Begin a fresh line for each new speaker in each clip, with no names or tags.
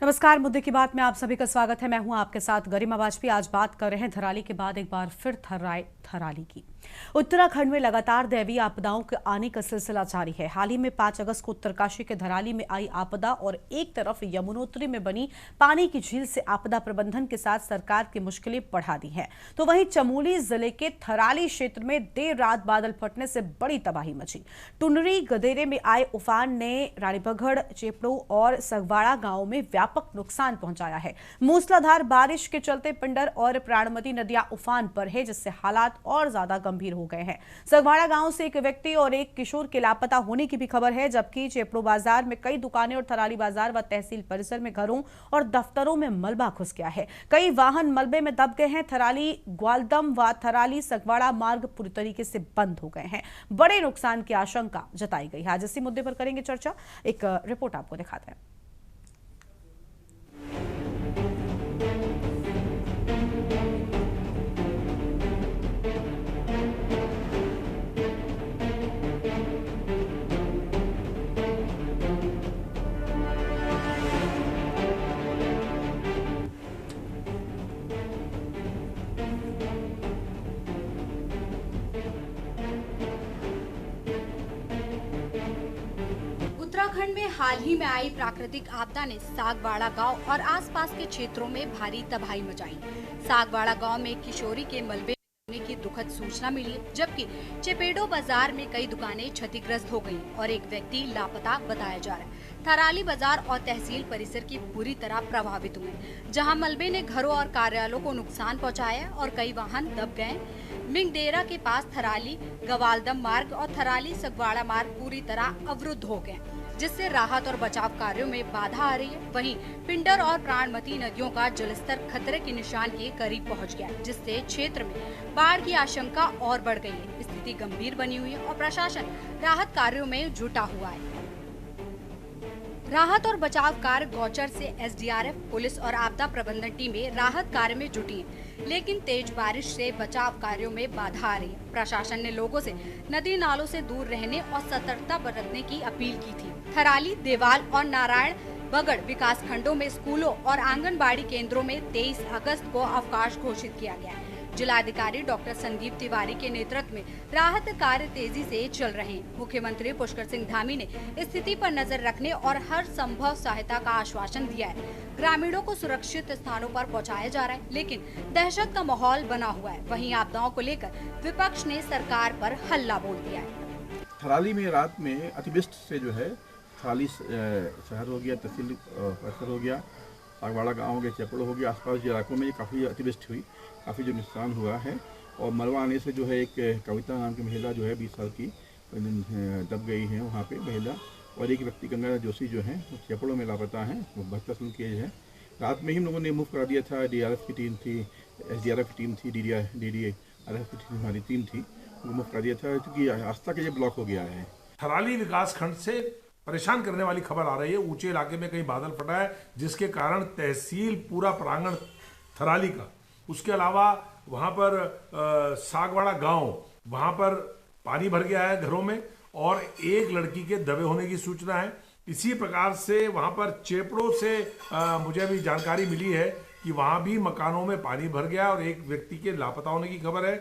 नमस्कार। मुद्दे की बात में आप सभी का स्वागत है। मैं हूं आपके साथ गरिमा वाजपेयी। आज बात कर रहे हैं थराली के बाद एक बार फिर थराली की। उत्तराखंड में लगातार दैवीय आपदाओं के आने का सिलसिला जारी है। हाल ही में 5 अगस्त को उत्तरकाशी के थराली में आई आपदा और एक तरफ यमुनोत्री में बनी पानी की झील से आपदा प्रबंधन के साथ सरकार की मुश्किलें बढ़ा दी है। तो वहीं चमोली जिले के थराली क्षेत्र में देर रात बादल फटने से बड़ी तबाही मची। टुंडरी गदेरे में आए उफान ने रानीबगड़, चेपड़ो और सगवाड़ा गांव में व्यापक नुकसान पहुंचाया है। मूसलाधार बारिश के चलते पिंडर और प्राणमती नदियां उफान पर है, जिससे हालात और ज्यादा गंभीर हो गए हैं। सगवाड़ा गांव से एक व्यक्ति और एक किशोर के लापता होने की भी खबर है, जबकि चेपड़ो बाजार में कई दुकानें और थराली बाजार व तहसील परिसर में घरों और दफ्तरों में मलबा घुस गया है। कई वाहन मलबे में दब गए हैं। थराली ग्वालदम व थराली सगवाड़ा मार्ग पूरी तरीके से बंद हो गए हैं। बड़े नुकसान की आशंका जताई गई है। आज इसी मुद्दे पर करेंगे चर्चा। एक रिपोर्ट आपको दिखाते हैं।
उत्तराखंड में हाल ही में आई प्राकृतिक आपदा ने सागवाड़ा गांव और आसपास के क्षेत्रों में भारी तबाही मचाई। सागवाड़ा गांव में किशोरी के मलबे होने की दुखद सूचना मिली, जबकि चेपेडो बाजार में कई दुकानें क्षतिग्रस्त हो गयी और एक व्यक्ति लापता बताया जा रहा है। थराली बाजार और तहसील परिसर की बुरी तरह प्रभावित हुए, जहां मलबे ने घरों और कार्यालयों को नुकसान पहुंचाया और कई वाहन दब गए। मिंगडेरा के पास थराली गवालदम मार्ग और थराली सगवाड़ा मार्ग पूरी तरह अवरुद्ध हो गए, जिससे राहत और बचाव कार्यों में बाधा आ रही है। वहीं पिंडर और प्राणमती नदियों का जलस्तर खतरे के निशान के करीब पहुंच गया, जिससे क्षेत्र में बाढ़ की आशंका और बढ़ गई है। स्थिति गंभीर बनी हुई है और प्रशासन राहत कार्यों में जुटा हुआ है। राहत और बचाव कार्य गौचर से एसडीआरएफ, पुलिस और आपदा प्रबंधन टीमें राहत कार्य में जुटी हैं, लेकिन तेज बारिश से बचाव कार्यों में बाधा आ रही है। प्रशासन ने लोगों से नदी नालों से दूर रहने और सतर्कता बरतने की अपील की थी। थराली, देवाल और नारायण बगड़ विकास खंडों में स्कूलों और आंगनबाड़ी केंद्रों में 23 अगस्त को अवकाश घोषित किया गया है। जिलाधिकारी डॉक्टर संदीप तिवारी के नेतृत्व में राहत कार्य तेजी से चल रहे हैं। मुख्यमंत्री पुष्कर सिंह धामी ने स्थिति पर नजर रखने और हर संभव सहायता का आश्वासन दिया है। ग्रामीणों को सुरक्षित स्थानों पर पहुंचाया जा रहा है, लेकिन दहशत का माहौल बना हुआ है। वहीं आपदाओं को लेकर विपक्ष ने सरकार पर हल्ला बोल दिया है।
थराली में रात में अतिवृष्टि से जो है थराली शहर हो गया, तहसील परिसर हो गया, सागवाड़ा गाँव हो गया, चेपड़ो हो गया, आसपास के इलाकों में काफ़ी अतिवृष्टि हुई, काफ़ी जो नुकसान हुआ है। और मलबा आने से जो है एक कविता नाम की महिला जो है 20 साल की दब गई है वहाँ पे महिला, और एक व्यक्ति गंगा जोशी जो है चेपड़ों में लापता है, वो 72 साल की एज है। रात में ही हम लोगों ने मूव करा दिया था। डीआरएफ की टीम थी, एसडीआरएफ की टीम थी, डीडीआरएफ की टीम, हमारी टीम थी, उनको मूव करा दिया था क्योंकि रास्ता के ये ब्लॉक हो गया है।
थराली विकास खंड से परेशान करने वाली खबर आ रही है। ऊंचे इलाके में कहीं बादल फटा है, जिसके कारण तहसील पूरा प्रांगण थराली का, उसके अलावा वहां पर सागवाड़ा गांव, वहां पर पानी भर गया है घरों में और एक लड़की के दबे होने की सूचना है। इसी प्रकार से वहां पर चेपड़ो से मुझे अभी जानकारी मिली है कि वहां भी मकानों में पानी भर गया और एक व्यक्ति के लापता होने की खबर है।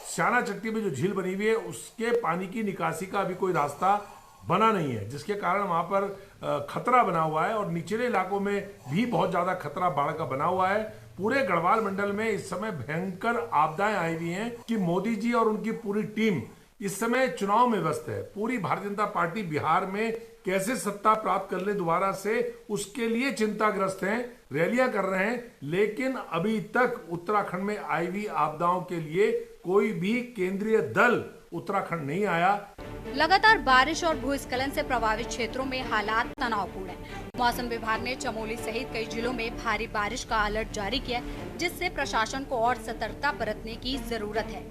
श्याना चट्टी में जो झील बनी हुई है, उसके पानी की निकासी का अभी कोई रास्ता बना नहीं है, जिसके कारण वहां पर खतरा बना हुआ है और निचले इलाकों में भी बहुत ज्यादा खतरा बाढ़ का बना हुआ है। पूरे गढ़वाल मंडल में इस समय भयंकर आपदाएं आई हुई हैं कि मोदी जी और उनकी पूरी टीम इस समय चुनाव में व्यस्त है। पूरी भारतीय जनता पार्टी बिहार में कैसे सत्ता प्राप्त कर ले दोबारा से, उसके लिए चिंताग्रस्त हैं, रैलियां कर रहे हैं, लेकिन अभी तक उत्तराखंड में आई हुई आपदाओं के लिए कोई भी केंद्रीय दल उत्तराखंड नहीं आया।
लगातार बारिश और भूस्खलन से प्रभावित क्षेत्रों में हालात तनावपूर्ण हैं। मौसम विभाग ने चमोली सहित कई जिलों में भारी बारिश का अलर्ट जारी किया, जिससे प्रशासन को और सतर्कता बरतने की जरूरत है।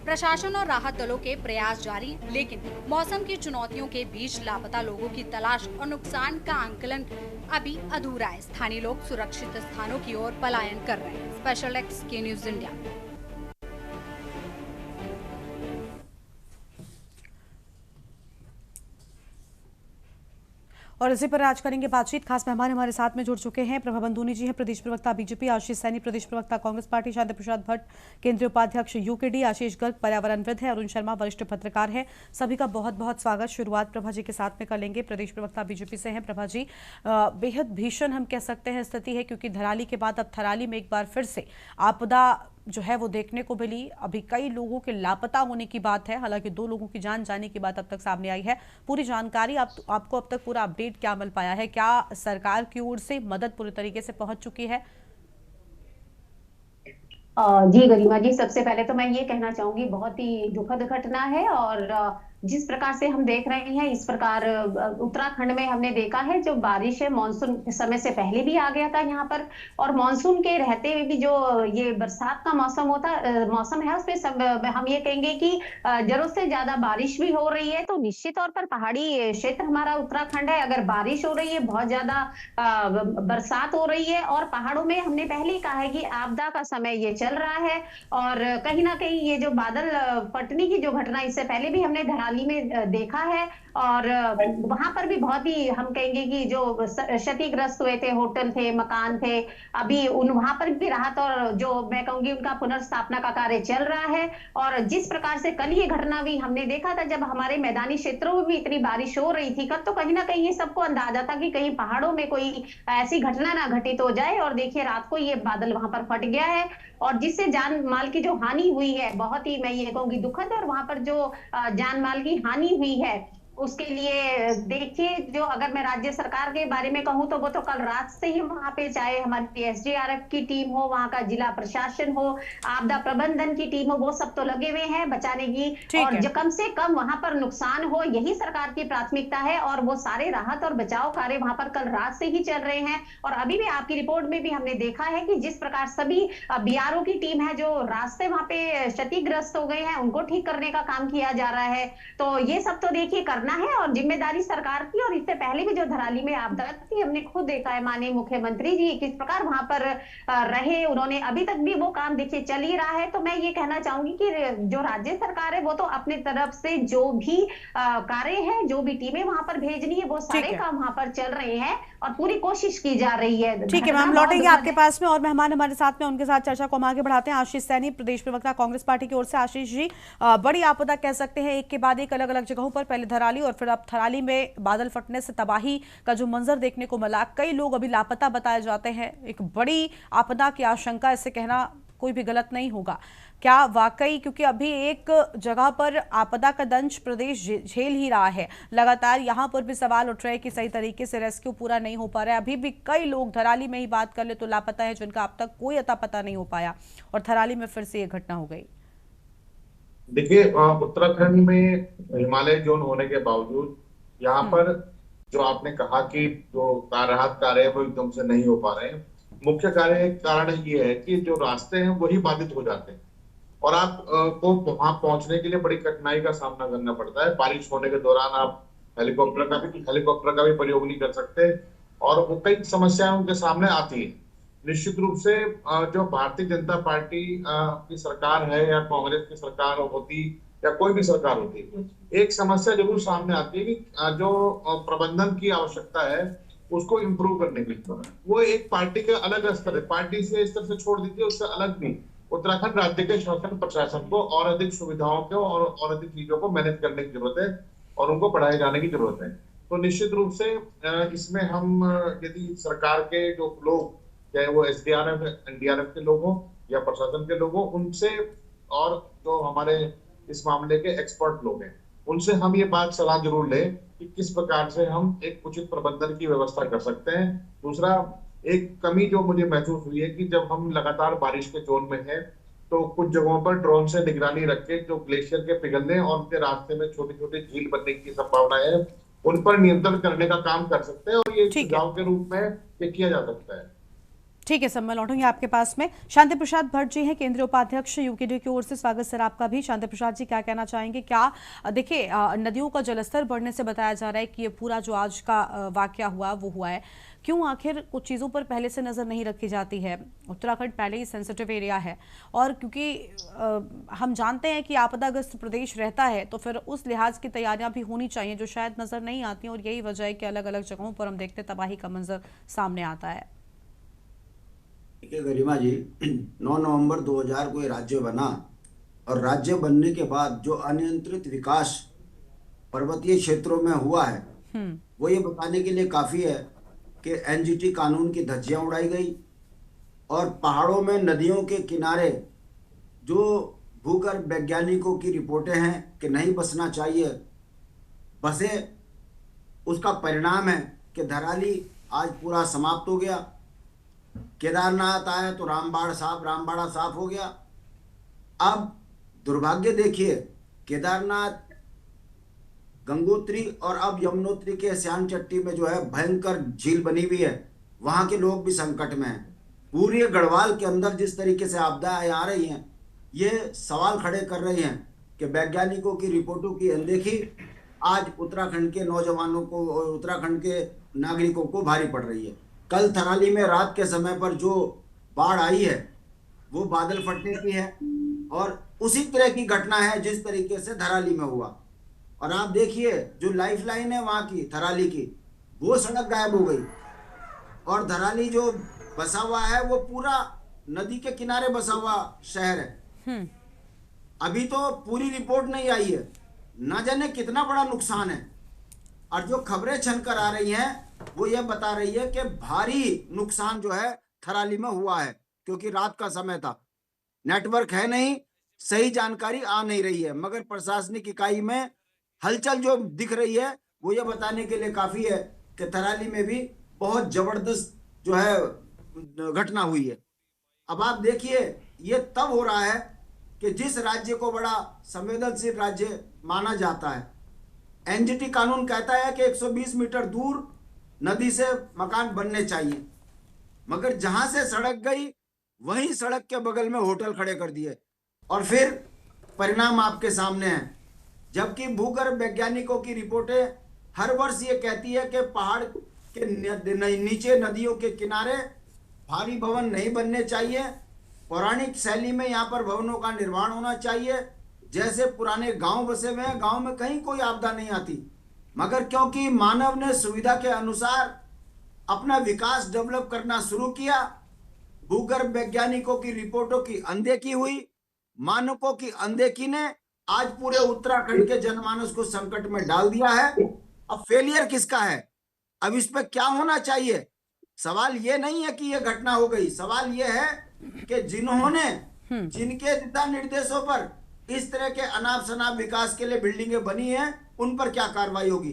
प्रशासन और राहत दलों के प्रयास जारी हैं, लेकिन मौसम की चुनौतियों के बीच लापता लोगों की तलाश और नुकसान का आंकलन अभी अधूरा है। स्थानीय लोग सुरक्षित स्थानों की ओर पलायन कर रहे हैं। स्पेशल एक्स के न्यूज इंडिया।
और इसी पर आज करेंगे बातचीत। खास मेहमान हमारे साथ में जुड़ चुके हैं। प्रभा बंदूनी जी हैं, प्रदेश प्रवक्ता बीजेपी, आशीष सैनी प्रदेश प्रवक्ता कांग्रेस पार्टी, शांति प्रसाद भट्ट केंद्रीय उपाध्यक्ष यूकेडी, आशीष गर्ग पर्यावरणविद है, अरुण शर्मा वरिष्ठ पत्रकार है। सभी का बहुत बहुत स्वागत। शुरुआत प्रभा जी के साथ में कर लेंगे। प्रदेश प्रवक्ता बीजेपी से हैं प्रभा जी, बेहद भीषण हम कह सकते हैं स्थिति है, क्योंकि धराली के बाद अब थराली में एक बार फिर से आपदा जो है वो देखने को मिली। अभी कई लोगों के लापता होने की बात है, हालांकि 2 लोगों की जान जाने की बात अब तक सामने आई है। पूरी जानकारी आपको अब तक पूरा अपडेट क्या मिल पाया है? क्या सरकार की ओर से मदद पूरी तरीके से पहुंच चुकी है?
जी गरिमा जी, सबसे पहले तो मैं ये कहना चाहूंगी बहुत ही दुखद घटना है। और जिस प्रकार से हम देख रहे हैं, इस प्रकार उत्तराखंड में हमने देखा है जो बारिश है मानसून समय से पहले भी आ गया था यहाँ पर, और मानसून के रहते हुए भी जो ये बरसात का मौसम है उसमें सब हम ये कहेंगे कि जरूरत से ज्यादा बारिश भी हो रही है। तो निश्चित तौर पर पहाड़ी क्षेत्र हमारा उत्तराखंड है, अगर बारिश हो रही है, बहुत ज्यादा बरसात हो रही है, और पहाड़ों में हमने पहले ही कहा है कि आपदा का समय ये चल रहा है। और कहीं ना कहीं ये जो बादल फटने की जो घटना इससे पहले भी हमने धराली में देखा है, और वहां पर भी बहुत ही हम कहेंगे कि जो क्षतिग्रस्त हुए थे, होटल थे, मकान थे, अभी उन वहां पर भी राहत और जो मैं कहूंगी उनका पुनर्स्थापना का कार्य चल रहा है। और जिस प्रकार से कल ये घटना भी हमने देखा था, जब हमारे मैदानी क्षेत्रों में भी इतनी बारिश हो रही थी कल, तो कहीं ना कहीं ये सबको अंदाजा था कि कहीं पहाड़ों में कोई ऐसी घटना ना घटित हो जाए। और देखिए रात को ये बादल वहां पर फट गया है, और जिससे जान माल की जो हानि हुई है बहुत ही मैं ये कहूंगी दुखद है। और वहां पर जो जान माल की हानि हुई है उसके लिए देखिए, जो अगर मैं राज्य सरकार के बारे में कहूं तो वो तो कल रात से ही वहां पे, चाहे हमारी एसडीआरएफ की टीम हो, वहां का जिला प्रशासन हो, आपदा प्रबंधन की टीम हो, वो सब तो लगे हुए हैं बचाने की। और जो कम से कम वहां पर नुकसान हो यही सरकार की प्राथमिकता है, और वो सारे राहत और बचाव कार्य वहां पर कल रात से ही चल रहे हैं। और अभी भी आपकी रिपोर्ट में भी हमने देखा है कि जिस प्रकार सभी बीआरओ की टीम है जो रास्ते वहां पे क्षतिग्रस्त हो गए हैं उनको ठीक करने का काम किया जा रहा है। तो ये सब तो देखिए करना है, और जिम्मेदारी सरकार की। और इससे पहले भी जो धराली में आपदा थी हमने खुद देखा है, माननीय मुख्यमंत्री जी किस प्रकार वहां पर रहे, उन्होंने अभी तक भी वो काम देखिए चल ही रहा है। तो मैं ये कहना चाहूंगी कि जो राज्य सरकार है वो तो अपनी तरफ से जो भी कार्य है, जो भी टीमें वहां पर भेजनी है, वो सारे काम वहां पर चल रहे हैं और पूरी कोशिश की जा रही है।
ठीक है मैम, लौटेंगे आपके पास में। और मेहमान हमारे साथ में, उनके साथ चर्चा को हम आगे बढ़ाते हैं। आशीष सैनी प्रदेश प्रवक्ता कांग्रेस पार्टी की ओर से। आशीष जी, बड़ी आपदा कह सकते हैं, एक के बाद एक अलग अलग जगहों पर, पहले धराली और फिर अब थराली में बादल फटने से तबाही का जो मंजर देखने को मिला, कई लोग अभी लापता बताए जाते हैं। एक बड़ी आपदा की आशंका, इससे कहना कोई भी गलत नहीं होगा। क्या वाकई, क्योंकि अभी एक जगह पर आपदा का दंश प्रदेश झेल ही रहा है, लगातार यहाँ पर भी सवाल उठ रहे हैं कि सही तरीके से रेस्क्यू पूरा नहीं हो पा रहा है। अभी भी कई लोग, धराली में ही बात कर ले तो लापता है, जिनका अब तक कोई अता पता नहीं हो पाया, और थराली में फिर से ये घटना हो गई।
देखिए, उत्तराखंड में हिमालय जोन होने के बावजूद यहाँ पर जो आपने कहा कि जो राहत कार्य है वो एकदम से नहीं हो पा रहे हैं। मुख्य कारण ये है कि जो रास्ते हैं वही बाधित हो जाते हैं, और आप को वहां पहुंचने के लिए बड़ी कठिनाई का सामना करना पड़ता है। बारिश होने के दौरान आप हेलीकॉप्टर का भी प्रयोग नहीं कर सकते, और वो कई समस्याएं उनके सामने आती है। निश्चित रूप से जो भारतीय जनता पार्टी की सरकार है या कांग्रेस की सरकार होती या कोई भी सरकार होती, एक समस्या जरूर सामने आती है कि जो प्रबंधन की आवश्यकता है उसको इम्प्रूव करने के लिए वो एक पार्टी का अलग स्तर है। पार्टी से स्तर से छोड़ दीजिए, उससे अलग भी उत्तराखंड राज्य के शासन प्रशासन को और अधिक सुविधाओं को और अधिक चीजों को मैनेज करने की जरूरत है, और उनको बढ़ाए जाने की जरूरत है। तो निश्चित रूप से इसमें हम यदि सरकार के जो लोग, चाहे वो एसडीआरएफ एनडीआरएफ के लोग हों या प्रशासन के लोग हों, उनसे और जो हमारे इस मामले के एक्सपर्ट लोग हैं उनसे हम ये बात सलाह जरूर लें कि किस प्रकार से हम एक उचित प्रबंधन की व्यवस्था कर सकते हैं। दूसरा, एक कमी जो मुझे महसूस हुई है कि जब हम लगातार बारिश के जोन में हैं तो कुछ जगहों पर ड्रोन से निगरानी रख के जो ग्लेशियर के पिघलने और उनके रास्ते में छोटी छोटी झील बनने की संभावना है, उन पर नियंत्रण करने का काम कर सकते हैं, और ये सुझाव के रूप में ये किया जा सकता है।
ठीक है सर, मैं लौटूंगी आपके पास में। शांति प्रसाद भट्ट जी हैं, केंद्रीय उपाध्यक्ष यूकेडी की ओर से। स्वागत सर आपका भी। शांति प्रसाद जी, क्या कहना चाहेंगे? क्या देखिए, नदियों का जलस्तर बढ़ने से बताया जा रहा है कि ये पूरा जो आज का वाकया हुआ वो हुआ है। क्यों आखिर कुछ चीज़ों पर पहले से नज़र नहीं रखी जाती है? उत्तराखंड पहले ही सेंसिटिव एरिया है, और क्योंकि हम जानते हैं कि आपदाग्रस्त प्रदेश रहता है, तो फिर उस लिहाज की तैयारियां भी होनी चाहिए जो शायद नज़र नहीं आती, और यही वजह है कि अलग अलग जगहों पर हम देखते तबाही का मंजर सामने आता है।
देखिए गरिमा जी, 9 नवंबर 2000 को ये राज्य बना, और राज्य बनने के बाद जो अनियंत्रित विकास पर्वतीय क्षेत्रों में हुआ है वो ये बताने के लिए काफी है कि एनजीटी कानून की धज्जियां उड़ाई गई, और पहाड़ों में नदियों के किनारे जो भूगर्भ वैज्ञानिकों की रिपोर्टें हैं कि नहीं बसना चाहिए, बसे, उसका परिणाम है कि धराली आज पूरा समाप्त हो गया। केदारनाथ आया तो रामबाड़ा साफ हो गया। अब दुर्भाग्य देखिए, केदारनाथ, गंगोत्री और अब यमुनोत्री के श्यान चट्टी में जो है भयंकर झील बनी हुई है, वहां के लोग भी संकट में हैं। पूरी गढ़वाल के अंदर जिस तरीके से आपदाएं आ रही हैं, ये सवाल खड़े कर रही हैं कि वैज्ञानिकों की रिपोर्टों की अनदेखी आज उत्तराखंड के नौजवानों को और उत्तराखंड के नागरिकों को भारी पड़ रही है। कल थराली में रात के समय पर जो बाढ़ आई है वो बादल फटने की है, और उसी तरह की घटना है जिस तरीके से धराली में हुआ। और आप देखिए, जो लाइफ लाइन है वहां की, थराली की, वो सड़क गायब हो गई, और धराली जो बसा हुआ है वो पूरा नदी के किनारे बसा हुआ शहर है। अभी तो पूरी रिपोर्ट नहीं आई है, ना जाने कितना बड़ा नुकसान है। और जो खबरें छनकर आ रही हैं वो ये बता रही है कि भारी नुकसान जो है थराली में हुआ है, क्योंकि रात का समय था, नेटवर्क है नहीं, सही जानकारी आ नहीं रही है। मगर प्रशासनिक इकाई में हलचल जो दिख रही है वो ये बताने के लिए काफी है कि थराली में भी बहुत जबरदस्त जो है घटना हुई है। अब आप देखिए, ये तब हो रहा है कि जिस राज्य को बड़ा संवेदनशील राज्य माना जाता है, एनजीटी कानून कहता है कि 120 मीटर दूर नदी से मकान बनने चाहिए, मगर जहां से सड़क गई वहीं सड़क के बगल में होटल खड़े कर दिए, और फिर परिणाम आपके सामने है। जबकि भूगर्भ वैज्ञानिकों की रिपोर्टें हर वर्ष ये कहती है कि पहाड़ के नीचे नदियों के किनारे भारी भवन नहीं बनने चाहिए, पौराणिक शैली में यहाँ पर भवनों का निर्माण होना चाहिए, जैसे पुराने गांव बसे हुए हैं, गांव में कहीं कोई आपदा नहीं आती। मगर क्योंकि मानव ने सुविधा के अनुसार अपना विकास डेवलप करना शुरू किया, भूगर्भ वैज्ञानिकों की रिपोर्टों की अनदेखी हुई, मानकों की अनदेखी ने आज पूरे उत्तराखंड के जनमानस को संकट में डाल दिया है। अब फेलियर किसका है? अब इस पे क्या होना चाहिए? सवाल ये नहीं है कि ये घटना हो गई, सवाल ये है कि जिन्होंने जिनके दिशा निर्देशों पर इस तरह के अनाप शनाप विकास के लिए बिल्डिंगें बनी हैं, उन पर क्या कार्रवाई होगी?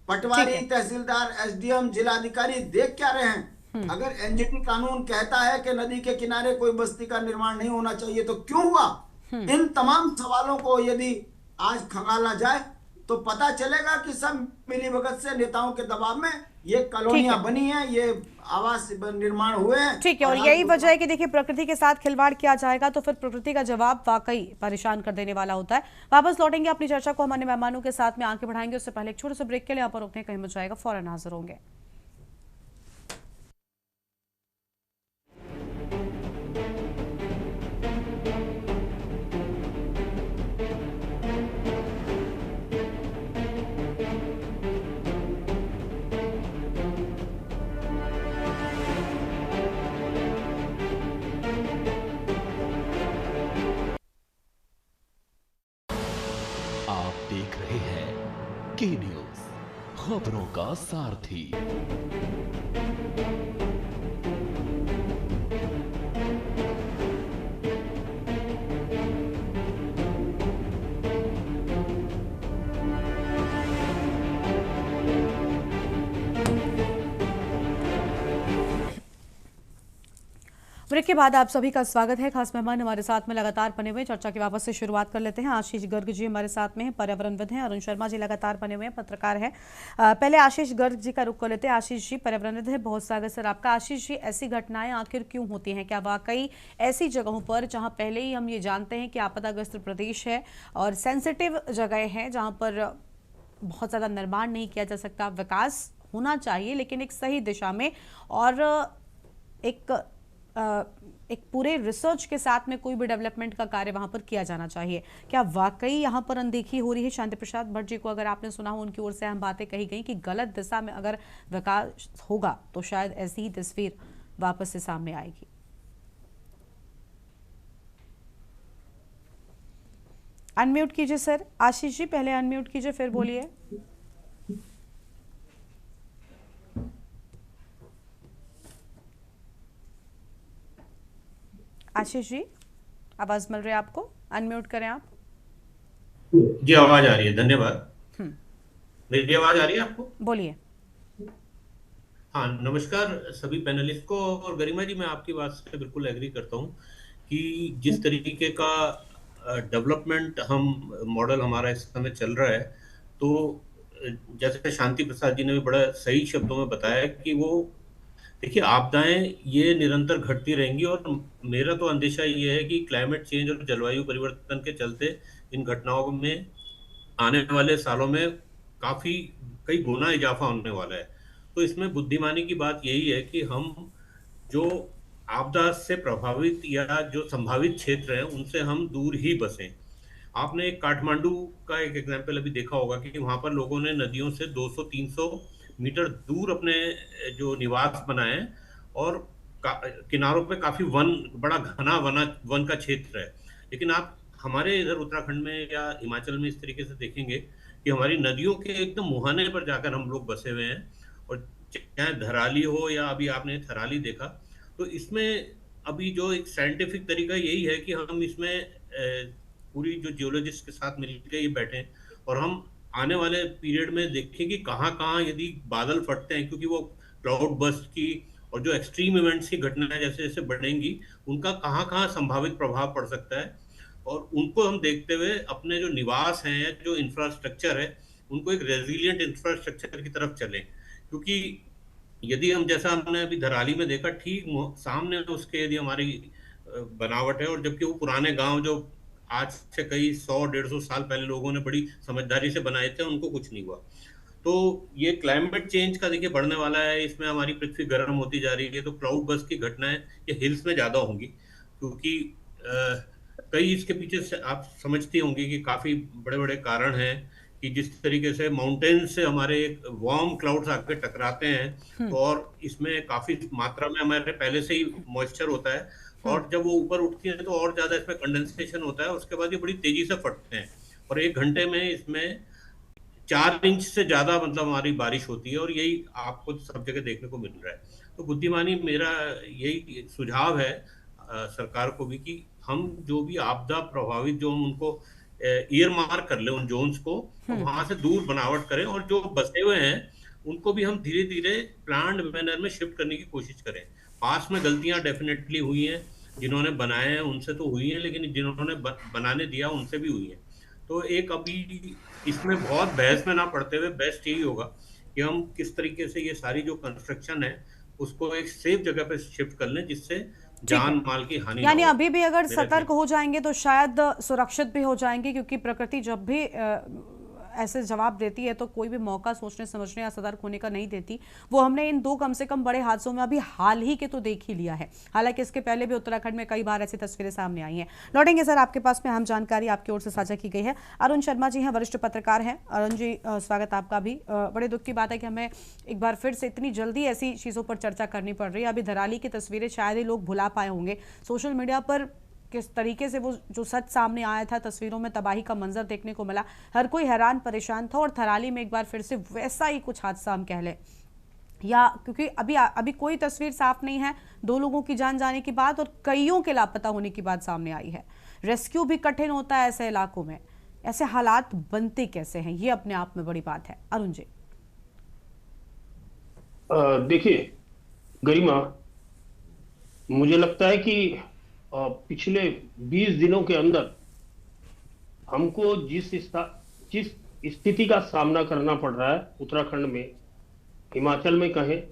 पटवारी, तहसीलदार, एसडीएम, जिलाधिकारी देख क्या रहे हैं? अगर एनजीटी कानून कहता है कि नदी के किनारे कोई बस्ती का निर्माण नहीं होना चाहिए, तो क्यों हुआ? इन तमाम सवालों को यदि आज खंगाला जाए तो पता चलेगा कि सब मिलीभगत से नेताओं के दबाव में ये कॉलोनियां बनी हैं, ये आवास निर्माण हुए हैं।
ठीक है, और यही वजह है कि देखिए, प्रकृति के साथ खिलवाड़ किया जाएगा तो फिर प्रकृति का जवाब वाकई परेशान कर देने वाला होता है। वापस लौटेंगे अपनी चर्चा को हमारे मेहमानों के साथ में आगे बढ़ाएंगे, उससे पहले एक छोटे से ब्रेक के लिए यहाँ पर रुकने कहीं मच जाएगा, फौरन हाजिर होंगे।
देख रहे हैं के न्यूज, खबरों का सारथी।
ब्रेक के बाद आप सभी का स्वागत है। खास मेहमान हमारे साथ में लगातार बने हुए, चर्चा की वापस से शुरुआत कर लेते हैं। आशीष गर्ग जी हमारे साथ में हैं, पर्यावरणविद हैं। अरुण शर्मा जी लगातार बने हुए हैं, पत्रकार हैं। पहले आशीष गर्ग जी का रुख कर लेते हैं। आशीष जी पर्यावरणविद है, बहुत स्वागत सर आपका। आशीष जी, ऐसी घटनाएं आखिर क्यों होती हैं? क्या वाकई ऐसी जगहों पर जहाँ पहले ही हम ये जानते हैं कि आपदाग्रस्त प्रदेश है और सेंसिटिव जगह है जहाँ पर बहुत ज़्यादा निर्माण नहीं किया जा सकता, विकास होना चाहिए लेकिन एक सही दिशा में और एक पूरे रिसर्च के साथ में कोई भी डेवलपमेंट का कार्य वहां पर किया जाना चाहिए, क्या वाकई यहां पर अनदेखी हो रही है? शांति प्रसाद भट्ट जी को अगर आपने सुना हो, उनकी ओर से हम बातें कही गई कि गलत दिशा में अगर विकास होगा तो शायद ऐसी ही तस्वीर वापस से सामने आएगी। अनम्यूट कीजिए सर। आशीष जी पहले अनम्यूट कीजिए फिर बोलिए। आशीष जी आवाज मिल रही है आपको? अनम्यूट करें आप।
जी आवाज आ रही है, धन्यवाद। मेरी आवाज आ रही है आपको?
बोलिए।
हाँ, नमस्कार सभी पैनलिस्ट को। और गरिमा जी, मैं आपकी बात से बिल्कुल एग्री करता हूँ कि जिस तरीके का डेवलपमेंट मॉडल हमारा इस समय चल रहा है, तो जैसे शांति प्रसाद जी ने भी बड़ा सही शब्दों में बताया कि वो देखिए आपदाएं ये निरंतर घटती रहेंगी और मेरा तो अंदेशा ये है कि क्लाइमेट चेंज और जलवायु परिवर्तन के चलते इन घटनाओं में आने वाले सालों में काफी कई गुना इजाफा होने वाला है। तो इसमें बुद्धिमानी की बात यही है कि हम जो आपदा से प्रभावित या जो संभावित क्षेत्र हैं उनसे हम दूर ही बसें। आपने काठमांडू का एक एग्जाम्पल अभी देखा होगा कि वहां पर लोगों ने नदियों से 200-300 मीटर दूर अपने जो निवास बनाए और किनारों पे काफी बड़ा घना वन का क्षेत्र है। लेकिन आप हमारे इधर उत्तराखंड में या हिमाचल में इस तरीके से देखेंगे कि हमारी नदियों के एकदम मुहाने पर जाकर हम लोग बसे हुए हैं। और चाहे धराली हो या अभी आपने थराली देखा, तो इसमें अभी जो एक साइंटिफिक तरीका यही है कि हम इसमें पूरी जो जियोलॉजिस्ट के साथ मिलकर ये बैठे और हम आने वाले पीरियड में देखें कि कहाँ यदि बादल फटते हैं, क्योंकि वो क्लाउड बर्स्ट की और जो एक्सट्रीम इवेंट्स की घटनाएं जैसे जैसे बढ़ेंगी उनका कहाँ संभावित प्रभाव पड़ सकता है। और उनको हम देखते हुए अपने जो निवास हैं या जो इंफ्रास्ट्रक्चर है उनको एक रेजिलियंट इंफ्रास्ट्रक्चर की तरफ चलें। क्योंकि यदि हम, जैसा हमने अभी धराली में देखा, ठीक सामने उसके यदि हमारी बनावट है और जबकि वो पुराने गांव जो आज से कई 100-150 साल पहले लोगों ने बड़ी समझदारी से बनाए थे, उनको कुछ नहीं हुआ। तो ये क्लाइमेट चेंज का देखिए बढ़ने वाला है, इसमें हमारी पृथ्वी गर्म होती जा रही है, तो क्लाउड बर्स्ट की घटनाएं ये हिल्स में ज्यादा होंगी। क्योंकि कई इसके पीछे से आप समझते होंगे कि काफी बड़े बड़े कारण हैं कि जिस तरीके से माउंटेन से हमारे वार्म क्लाउड्स आके टकराते हैं तो और इसमें काफी मात्रा में हमारे पहले से ही मॉइस्चर होता है और जब वो ऊपर उठती है तो और ज्यादा इसमें कंडेंसेशन होता है। उसके बाद ये बड़ी तेजी से फटते हैं और 1 घंटे में इसमें 4 इंच से ज्यादा मतलब हमारी बारिश होती है और यही आपको सब जगह देखने को मिल रहा है। तो बुद्धिमानी मेरा यही सुझाव है सरकार को भी कि हम जो भी आपदा प्रभावित जो हम उनको ईयर मार्क कर ले उन जोन्स को, वहां से दूर बनावट करें और जो बसे हुए हैं उनको भी हम धीरे धीरे प्लान्ड मैनर में शिफ्ट करने की कोशिश करें। पास में गलतियां डेफिनेटली हुई हैं, जिन्होंने बनाए हैं उनसे तो हुई है, लेकिन जिन्होंने बनाने दिया उनसे भी हुई है। तो एक अभी इसमें बहुत बहस में ना पड़ते हुए बेस्ट यही होगा कि हम किस तरीके से ये सारी जो कंस्ट्रक्शन है उसको एक सेफ जगह पे शिफ्ट कर लें जिससे जान माल की हानि,
यानी अभी भी अगर सतर्क हो जाएंगे तो शायद सुरक्षित भी हो जाएंगे, क्योंकि प्रकृति जब भी ऐसे जवाब देती है तो कोई भी मौका सोचने समझने या सतर्क होने का नहीं देती। वो हमने इन 2 कम से कम बड़े हादसों में अभी हाल ही के तो देख ही लिया है। हालांकि इसके पहले भी उत्तराखंड में कई बार ऐसी तस्वीरें सामने आई हैं। लौटेंगे सर आपके पास में, अहम जानकारी आपकी ओर से साझा की गई है। अरुण शर्मा जी हैं, वरिष्ठ पत्रकार हैं। अरुण जी स्वागत आपका भी। बड़े दुख की बात है कि हमें एक बार फिर से इतनी जल्दी ऐसी चीज़ों पर चर्चा करनी पड़ रही है। अभी धराली की तस्वीरें शायद ही लोग भुला पाए होंगे। सोशल मीडिया पर किस तरीके से वो जो सच सामने आया था, तस्वीरों में तबाही का मंजर देखने को मिला, हर कोई हैरान परेशान था। और थराली में एक बार फिर से वैसा ही कुछ हादसा हम कह लें, या क्योंकि अभी कोई तस्वीर साफ नहीं है, 2 लोगों की जान जाने की बात और कईयों के लापता होने की बात सामने आई है। रेस्क्यू भी कठिन होता है ऐसे इलाकों में। ऐसे हालात बनते कैसे हैं, ये अपने आप में बड़ी बात है। अरुण जी
देखिए गरिमा, मुझे लगता है कि पिछले 20 दिनों के अंदर हमको जिस स्थिति का सामना करना पड़ रहा है उत्तराखंड में, हिमाचल में कहें,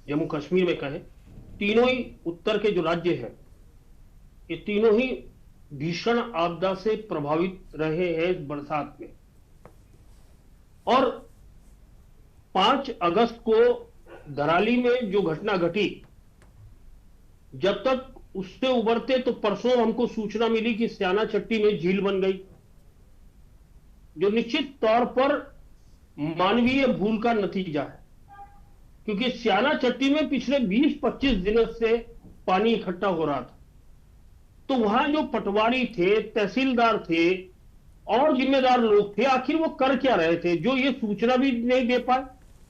जम्मू कश्मीर में कहें, तीनों ही उत्तर के जो राज्य हैं, ये तीनों ही भीषण आपदा से प्रभावित रहे हैं इस बरसात में। और 5 अगस्त को धराली में जो घटना घटी, जब तक उससे उबरते तो परसों हमको सूचना मिली कि स्याना चट्टी में झील बन गई, जो निश्चित तौर पर मानवीय भूल का नतीजा है, क्योंकि स्याना चट्टी में पिछले 20-25 दिनों से पानी इकट्ठा हो रहा था। तो वहां जो पटवारी थे, तहसीलदार थे और जिम्मेदार लोग थे, आखिर वो कर क्या रहे थे, जो ये सूचना भी नहीं दे पाए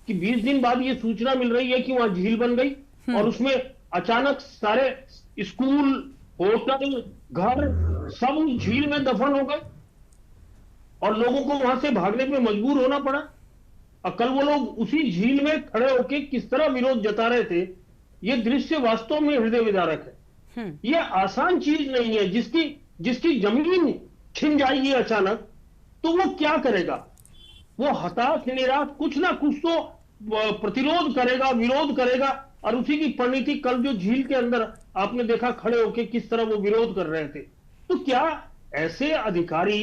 कि 20 दिन बाद ये सूचना मिल रही है कि वहां झील बन गई और उसमें अचानक सारे स्कूल, होटल, घर सब उस झील में दफन हो गए और लोगों को वहां से भागने पे मजबूर होना पड़ा। और कल वो लोग उसी झील में खड़े होकर किस तरह विरोध जता रहे थे, ये दृश्य वास्तव में हृदय विदारक है। ये आसान चीज नहीं है। जिसकी जमीन छिन जाएगी अचानक, तो वो क्या करेगा? वो हताश निराश कुछ ना कुछ तो प्रतिरोध करेगा, विरोध करेगा। और उसी की परिणति कल जो झील के अंदर आपने देखा खड़े होकर किस तरह वो विरोध कर रहे थे। तो क्या ऐसे अधिकारी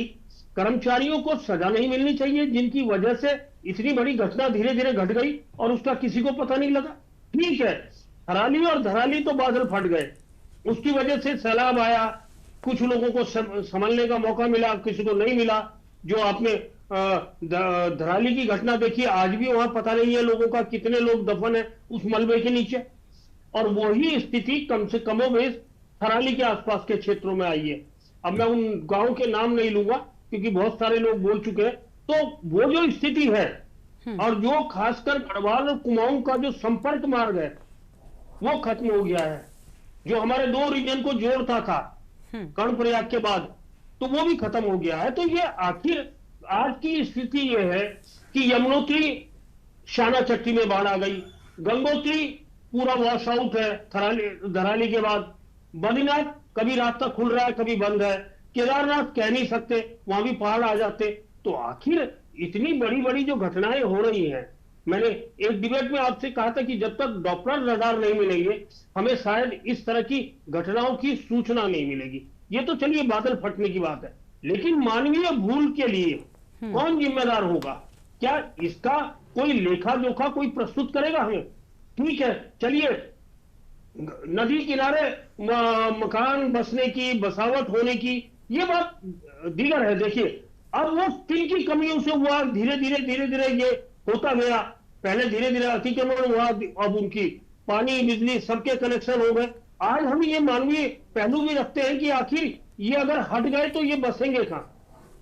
कर्मचारियों को सजा नहीं मिलनी चाहिए जिनकी वजह से इतनी बड़ी घटना धीरे धीरे घट गई और उसका किसी को पता नहीं लगा? ठीक है, हराली और धराली तो बादल फट गए, उसकी वजह से सैलाब आया, कुछ लोगों को संभलने का मौका मिला, किसी को नहीं मिला। जो आपने धराली की घटना देखी, आज भी वहां पता नहीं है लोगों का कितने लोग दफन है उस मलबे के नीचे। और वही स्थिति कम से कमोबेश थराली के आसपास के क्षेत्रों में आई है। अब मैं उन गांव के नाम नहीं लूंगा क्योंकि बहुत सारे लोग बोल चुके हैं। तो वो जो स्थिति है और जो खासकर गढ़वाल और कुमाऊं का जो संपर्क मार्ग है वो खत्म हो गया है, जो हमारे 2 रीजन को जोड़ता था कर्णप्रयाग के बाद, तो वो भी खत्म हो गया है। तो ये आखिर आज की स्थिति ये है कि यमुनोत्री स्याना चट्टी में बाढ़ आ गई, गंगोत्री पूरा वॉश आउट है धराली के बाद, बद्रीनाथ कभी रास्ता खुल रहा है कभी बंद है, केदारनाथ कह नहीं सकते, वहां भी पहाड़ आ जाते। तो आखिर इतनी बड़ी बड़ी जो घटनाएं हो रही हैं, मैंने एक डिबेट में आपसे कहा था कि जब तक डॉप्लर रडार नहीं मिलेंगे हमें शायद इस तरह की घटनाओं की सूचना नहीं मिलेगी। ये तो चलिए बादल फटने की बात है, लेकिन मानवीय भूल के लिए कौन जिम्मेदार होगा? क्या इसका कोई लेखा जोखा कोई प्रस्तुत करेगा हमें? ठीक है, चलिए नदी किनारे मकान बसने की, बसावट होने की, ये बात दीगर है। देखिए अब वो किन की कमियों से हुआ, धीरे धीरे ये होता गया। पहले धीरे धीरे अतिक्रमण हुआ, अब उनकी पानी बिजली सबके कनेक्शन हो गए। आज हम ये मानवीय पहलू भी रखते हैं कि आखिर ये अगर हट गए तो ये बसेंगे कहां?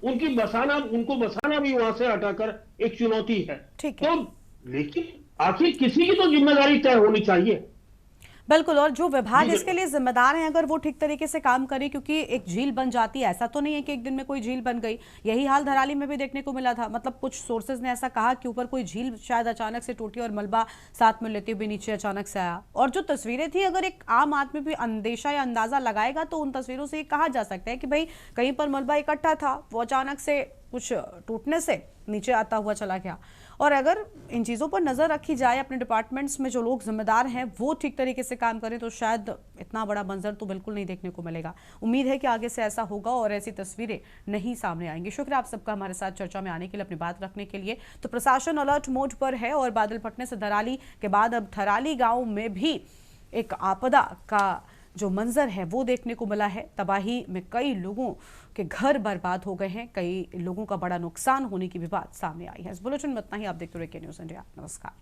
उनको बसाना भी वहां से हटाकर एक चुनौती है। तो लेकिन आखिर किसी की तो जिम्मेदारी तय होनी चाहिए।
बिल्कुल, और जो विभाग इसके लिए जिम्मेदार हैं अगर वो ठीक तरीके से काम करें, क्योंकि एक झील बन जाती है, ऐसा तो नहीं है कि एक दिन में कोई झील बन गई। यही हाल धराली में भी देखने को मिला था। मतलब कुछ सोर्सेज ने ऐसा कहा कि ऊपर कोई झील शायद अचानक से टूटी और मलबा साथ में लेते हुए नीचे अचानक से आया। और जो तस्वीरें थी, अगर एक आम आदमी भी अंदेशा या अंदाजा लगाएगा तो उन तस्वीरों से ये कहा जा सकता है कि भाई कहीं पर मलबा इकट्ठा था, वो अचानक से कुछ टूटने से नीचे आता हुआ चला गया। और अगर इन चीज़ों पर नज़र रखी जाए, अपने डिपार्टमेंट्स में जो लोग जिम्मेदार हैं वो ठीक तरीके से काम करें, तो शायद इतना बड़ा मंजर तो बिल्कुल नहीं देखने को मिलेगा। उम्मीद है कि आगे से ऐसा होगा और ऐसी तस्वीरें नहीं सामने आएंगी। शुक्रिया आप सबका हमारे साथ चर्चा में आने के लिए, अपनी बात रखने के लिए। तो प्रशासन अलर्ट मोड पर है और बादल फटने से धराली के बाद अब थराली गाँव में भी एक आपदा का जो मंजर है वो देखने को मिला है। तबाही में कई लोगों के घर बर्बाद हो गए हैं, कई लोगों का बड़ा नुकसान होने की भी बात सामने आई है। इस बुलेटिन में इतना ही। आप देखते रहिए के न्यूज़ इंडिया। नमस्कार।